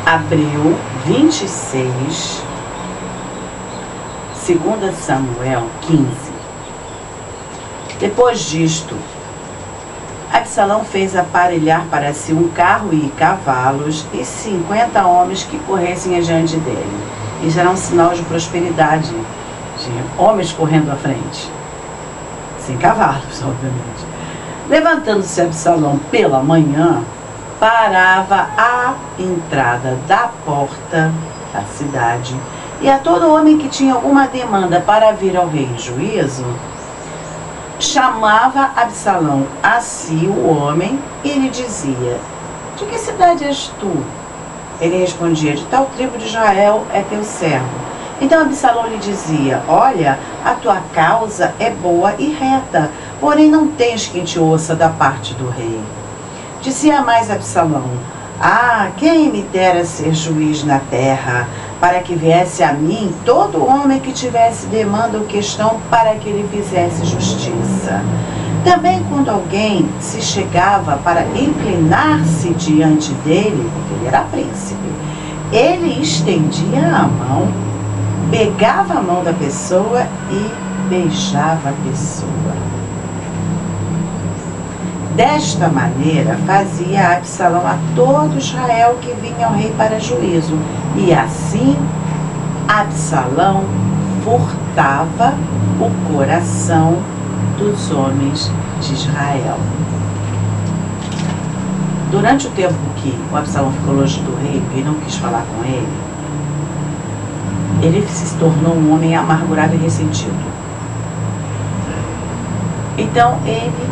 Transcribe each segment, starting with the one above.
Abreu 26, 2 Samuel 15. Depois disto, Absalão fez aparelhar para si um carro e cavalos e 50 homens que corressem adiante dele. Isso era um sinal de prosperidade, de homens correndo à frente, sem cavalos, obviamente. Levantando-se Absalão pela manhã, parava à entrada da porta da cidade, e a todo homem que tinha alguma demanda para vir ao rei em juízo, chamava Absalão a si o homem e lhe dizia: de que cidade és tu? Ele respondia: de tal tribo de Israel é teu servo. Então Absalão lhe dizia: olha, a tua causa é boa e reta, porém não tens quem te ouça da parte do rei. Dizia mais Absalão: ah, quem me dera ser juiz na terra, para que viesse a mim todo homem que tivesse demanda ou questão, para que ele fizesse justiça. Também quando alguém se chegava para inclinar-se diante dele, porque ele era príncipe, ele estendia a mão, pegava a mão da pessoa e beijava a pessoa. Desta maneira fazia Absalão a todo Israel que vinha ao rei para juízo, e assim Absalão furtava o coração dos homens de Israel. Durante o tempo que o Absalão ficou longe do rei e não quis falar com ele, ele se tornou um homem amargurado e ressentido. Então ele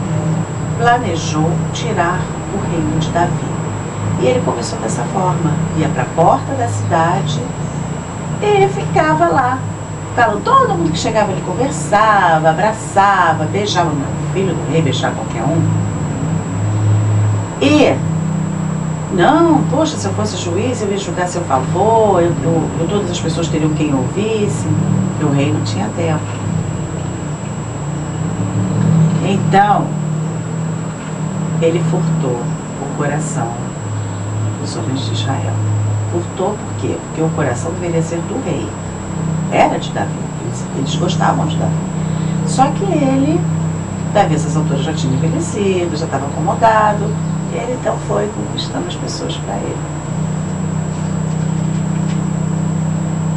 planejou tirar o reino de Davi. E ele começou dessa forma: ia para a porta da cidade e ficava lá. Todo mundo que chegava ele conversava, abraçava, beijava o filho do rei, beijava qualquer um. E, não, poxa, se eu fosse juiz, eu ia julgar a seu favor, todas as pessoas teriam quem ouvisse, porque o rei não tinha tempo. Então, ele furtou o coração dos homens de Israel. Furtou por quê? Porque o coração deveria ser do rei. Era de Davi. Eles gostavam de Davi. Só que Davi, essas alturas, já tinha envelhecido, já estava acomodado. E ele então foi conquistando as pessoas para ele.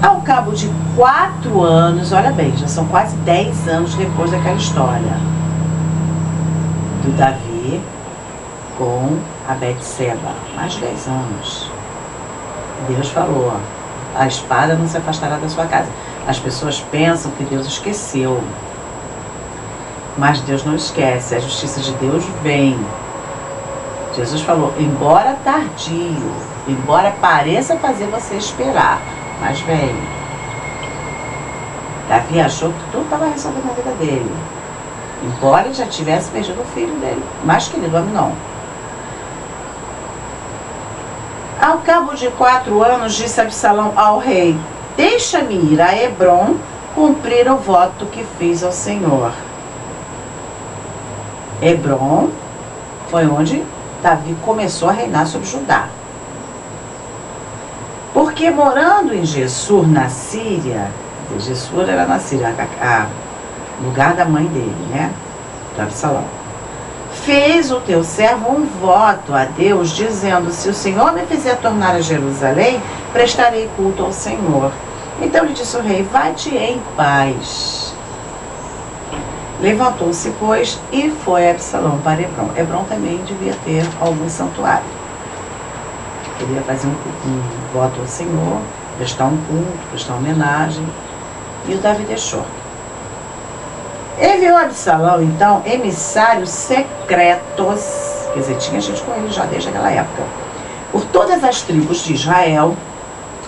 Ao cabo de 4 anos, olha bem, já são quase 10 anos depois daquela história do Davi com a Betseba, mais de 10 anos. Deus falou: a espada não se afastará da sua casa. As pessoas pensam que Deus esqueceu, mas Deus não esquece. A justiça de Deus vem. Jesus falou: embora tardio, embora pareça fazer você esperar, mas vem. Davi achou que tudo estava resolvido na vida dele, embora ele já tivesse perdido o filho dele, mais querido, Amnon. Ao cabo de 4 anos, disse Absalão ao rei: deixa-me ir a Hebrom cumprir o voto que fiz ao Senhor. Hebrom foi onde Davi começou a reinar sobre Judá. Porque morando em Gessur, na Síria, Gessur era na Síria, lugar da mãe dele, né? De Absalão. Fez o teu servo um voto a Deus, dizendo: se o Senhor me fizer tornar a Jerusalém, prestarei culto ao Senhor. Então lhe disse o rei: vai-te em paz. Levantou-se, pois, e foi Absalão para Hebrom. Hebrom também devia ter algum santuário. Ele ia fazer um voto ao Senhor, prestar um culto, prestar uma homenagem, e o Davi deixou. Enviou Absalão, então, emissários secretos, quer dizer, tinha gente com ele já desde aquela época, por todas as tribos de Israel,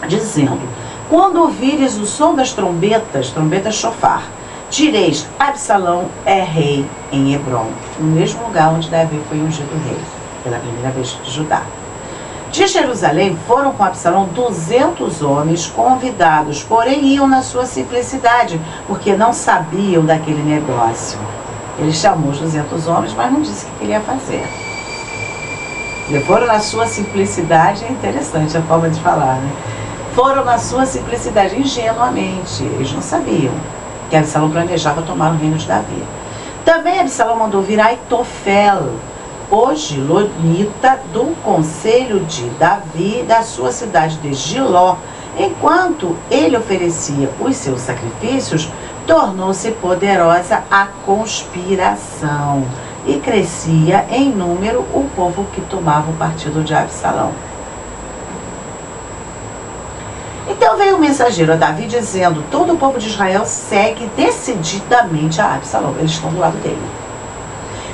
dizendo: quando ouvires o som das trombetas, chofar, direis: Absalão é rei em Hebrom, no mesmo lugar onde Davi foi ungido rei, pela primeira vez de Judá. De Jerusalém foram com Absalão 200 homens convidados, porém iam na sua simplicidade, porque não sabiam daquele negócio. Ele chamou os 200 homens, mas não disse o que ele ia fazer. Foram na sua simplicidade, é interessante a forma de falar, né? Foram na sua simplicidade, ingenuamente. Eles não sabiam que Absalão planejava tomar o reino de Davi. Também Absalão mandou vir Aitofel, o gilonita, do conselho de Davi, da sua cidade de Giló. Enquanto ele oferecia os seus sacrifícios, tornou-se poderosa a conspiração e crescia em número o povo que tomava o partido de Absalão. Então veio o mensageiro a Davi dizendo: todo o povo de Israel segue decididamente a Absalão. Eles estão do lado dele.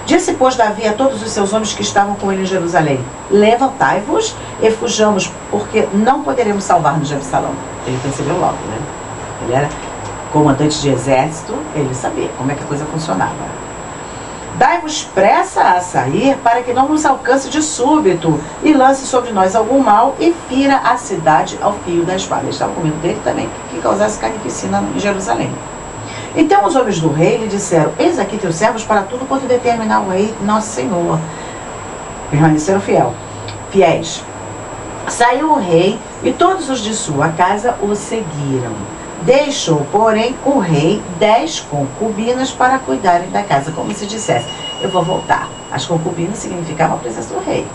Disse, pois, Davi a todos os seus homens que estavam com ele em Jerusalém: levantai-vos e fujamos, porque não poderemos salvar-nos de Absalão. Ele percebeu logo, né? Ele era comandante de exército, ele sabia como é que a coisa funcionava. Dai-vos pressa a sair, para que não nos alcance de súbito, e lance sobre nós algum mal, e fira a cidade ao fio da espada. Eles estavam com medo dele também, que causasse carnificina em Jerusalém. Então os homens do rei lhe disseram: eis aqui teus servos para tudo quanto determinar o rei nosso Senhor. Permaneceram fiéis. Saiu o rei, e todos os de sua casa o seguiram. Deixou, porém, o rei 10 concubinas para cuidarem da casa, como se dissesse: eu vou voltar. As concubinas significavam a presença do rei.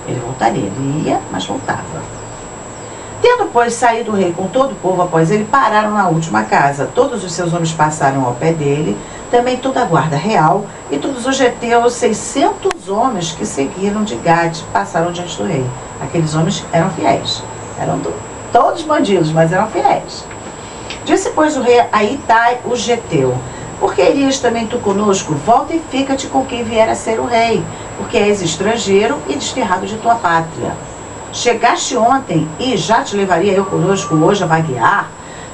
Ele voltaria, ele ia, mas voltava. Tendo, pois, saído o rei com todo o povo após ele, pararam na última casa. Todos os seus homens passaram ao pé dele, também toda a guarda real, e todos os geteus, 600 homens que seguiram de Gade, passaram diante do rei. Aqueles homens eram fiéis. Eram todos bandidos, mas eram fiéis. Disse, pois, o rei a Itai, o geteu: por que irias também tu conosco? Volta e fica-te com quem vier a ser o rei, porque és estrangeiro e desterrado de tua pátria. Chegaste ontem e já te levaria eu conosco hoje a vaguear,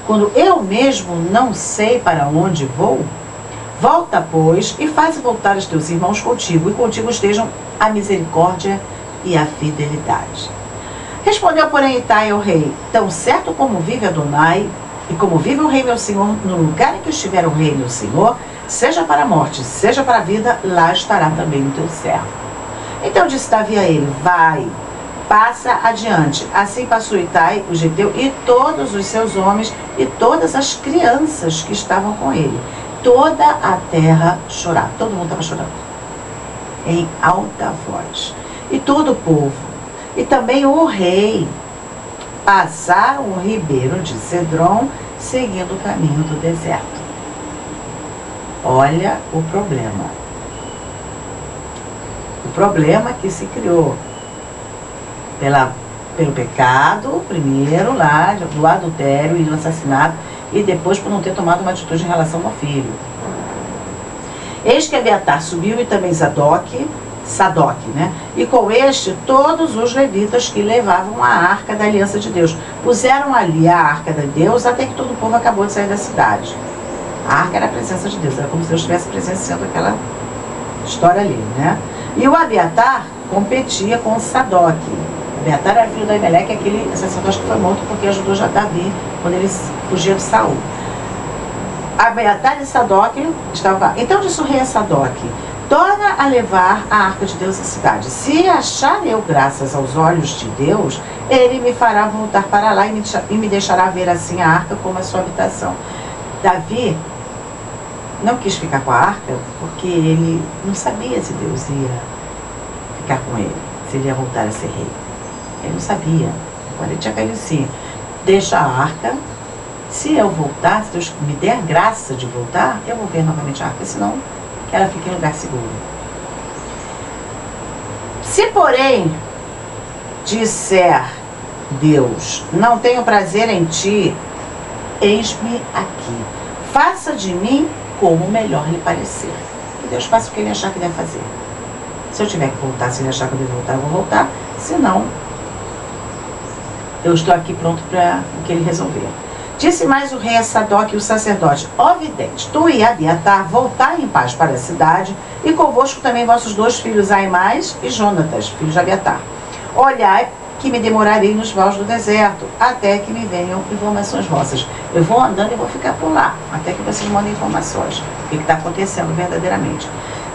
quando eu mesmo não sei para onde vou? Volta, pois, e faz voltar os teus irmãos contigo, e contigo estejam a misericórdia e a fidelidade. Respondeu, porém, Itai ao rei: tão certo como vive Adonai, e como vive o rei meu senhor, no lugar em que estiver o rei meu senhor, seja para a morte, seja para a vida, lá estará também o teu servo. Então disse Davi a ele: vai, passa adiante. Assim passou Itai, o geteu, e todos os seus homens, e todas as crianças que estavam com ele. Toda a terra chorava, todo mundo estava chorando, em alta voz. E todo o povo, e também o rei, passaram o ribeiro de Cedron, seguindo o caminho do deserto. Olha o problema. O problema que se criou pelo pecado, primeiro lá, do adultério e do assassinato, e depois por não ter tomado uma atitude em relação ao filho. Eis que Abiatar subiu, e também Sadoc, né? E com este todos os levitas que levavam a arca da aliança de Deus. Puseram ali a arca de Deus até que todo o povo acabou de sair da cidade. A arca era a presença de Deus, era como se Deus estivesse presenciando aquela história ali, né? E o Abiatar competia com o Sadoc. Abiatar era filho da Aimeleque, aquele sacerdote que foi morto porque ajudou já Davi quando ele fugia de Saul. Abiatar e Sadoc estavam lá. Então disse o rei a Sadoc: torna a levar a arca de Deus à cidade. Se achar eu graças aos olhos de Deus, ele me fará voltar para lá e me deixará ver assim a arca como a sua habitação. Davi não quis ficar com a arca porque ele não sabia se Deus ia ficar com ele, se ele ia voltar a ser rei. Ele não sabia. Quando ele tinha caído assim: deixa a arca, se eu voltar, se Deus me der a graça de voltar, eu vou ver novamente a arca, senão que ela fique em lugar seguro. Se, porém, disser Deus: não tenho prazer em ti, eis-me aqui, faça de mim como melhor lhe parecer. Que Deus faça o que ele achar que deve fazer. Se eu tiver que voltar, se ele achar que eu devo voltar, eu vou voltar. Se não, eu estou aqui pronto para o que ele resolver. Disse mais o rei a Sadoc e o sacerdote: ó vidente, tu e Abiatar voltai em paz para a cidade, e convosco também vossos 2 filhos Aimás e Jonatas, filhos de Abiatar. Olhai que me demorarei nos vales do deserto, até que me venham informações vossas. Eu vou andando e vou ficar por lá, até que vocês mandem informações. O que está acontecendo verdadeiramente.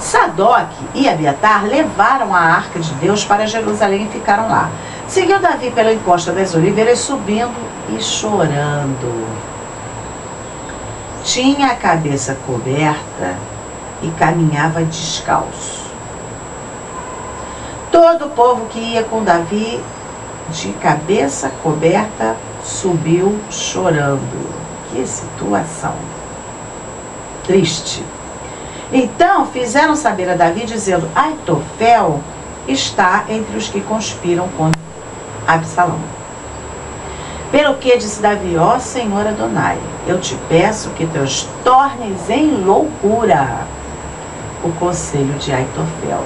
Sadoc e Abiatar levaram a arca de Deus para Jerusalém e ficaram lá. Seguiu Davi pela encosta das oliveiras, subindo e chorando. Tinha a cabeça coberta e caminhava descalço. Todo o povo que ia com Davi, de cabeça coberta, subiu chorando. Que situação triste. Então fizeram saber a Davi, dizendo: Aitofel está entre os que conspiram contra Absalão. Pelo que disse Davi: ó Senhor Adonai, eu te peço que tornes em loucura o conselho de Aitofel.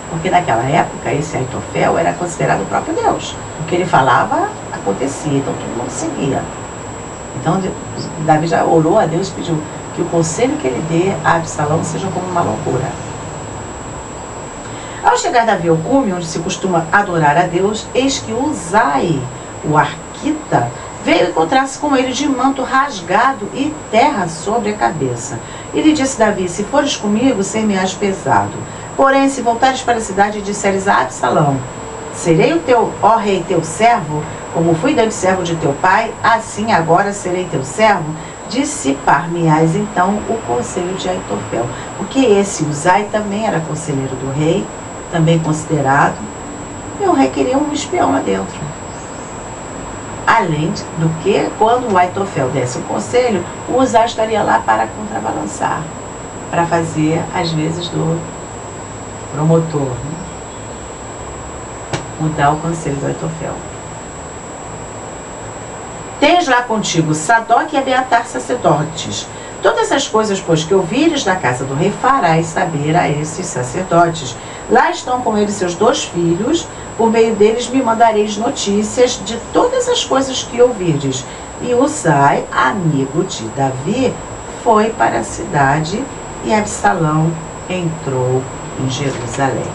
Porque naquela época esse Aitofel era considerado o próprio Deus. O que ele falava acontecia, então todo mundo seguia. Então Davi já orou a Deus e pediu que o conselho que ele dê a Absalão seja como uma loucura. Ao chegar Davi ao cume, onde se costuma adorar a Deus, eis que Uzai, o arquita, veio encontrar-se com ele de manto rasgado e terra sobre a cabeça. E lhe disse Davi: se fores comigo, ser-me-ás pesado. Porém, se voltares para a cidade e disseres a Absalão: serei o teu, ó rei, teu servo, como fui dantes servo de teu pai, assim agora serei teu servo, dissipar-me-ás então o conselho de Aitofel. Porque esse Uzai também era conselheiro do rei, também considerado, e o rei queria um espião lá dentro. Além do que, quando o Aitofel desse o conselho, o Uzai estaria lá para contrabalançar, para fazer, às vezes, do promotor, né? Mudar o conselho do Aitofel. Tens lá contigo Sadoc e Abiatar sacerdotes. Todas as coisas, pois, que ouvires da casa do rei, farás saber a esses sacerdotes. Lá estão com eles seus 2 filhos, por meio deles me mandareis notícias de todas as coisas que ouvirdes. E Uzai, amigo de Davi, foi para a cidade e Absalão entrou em Jerusalém.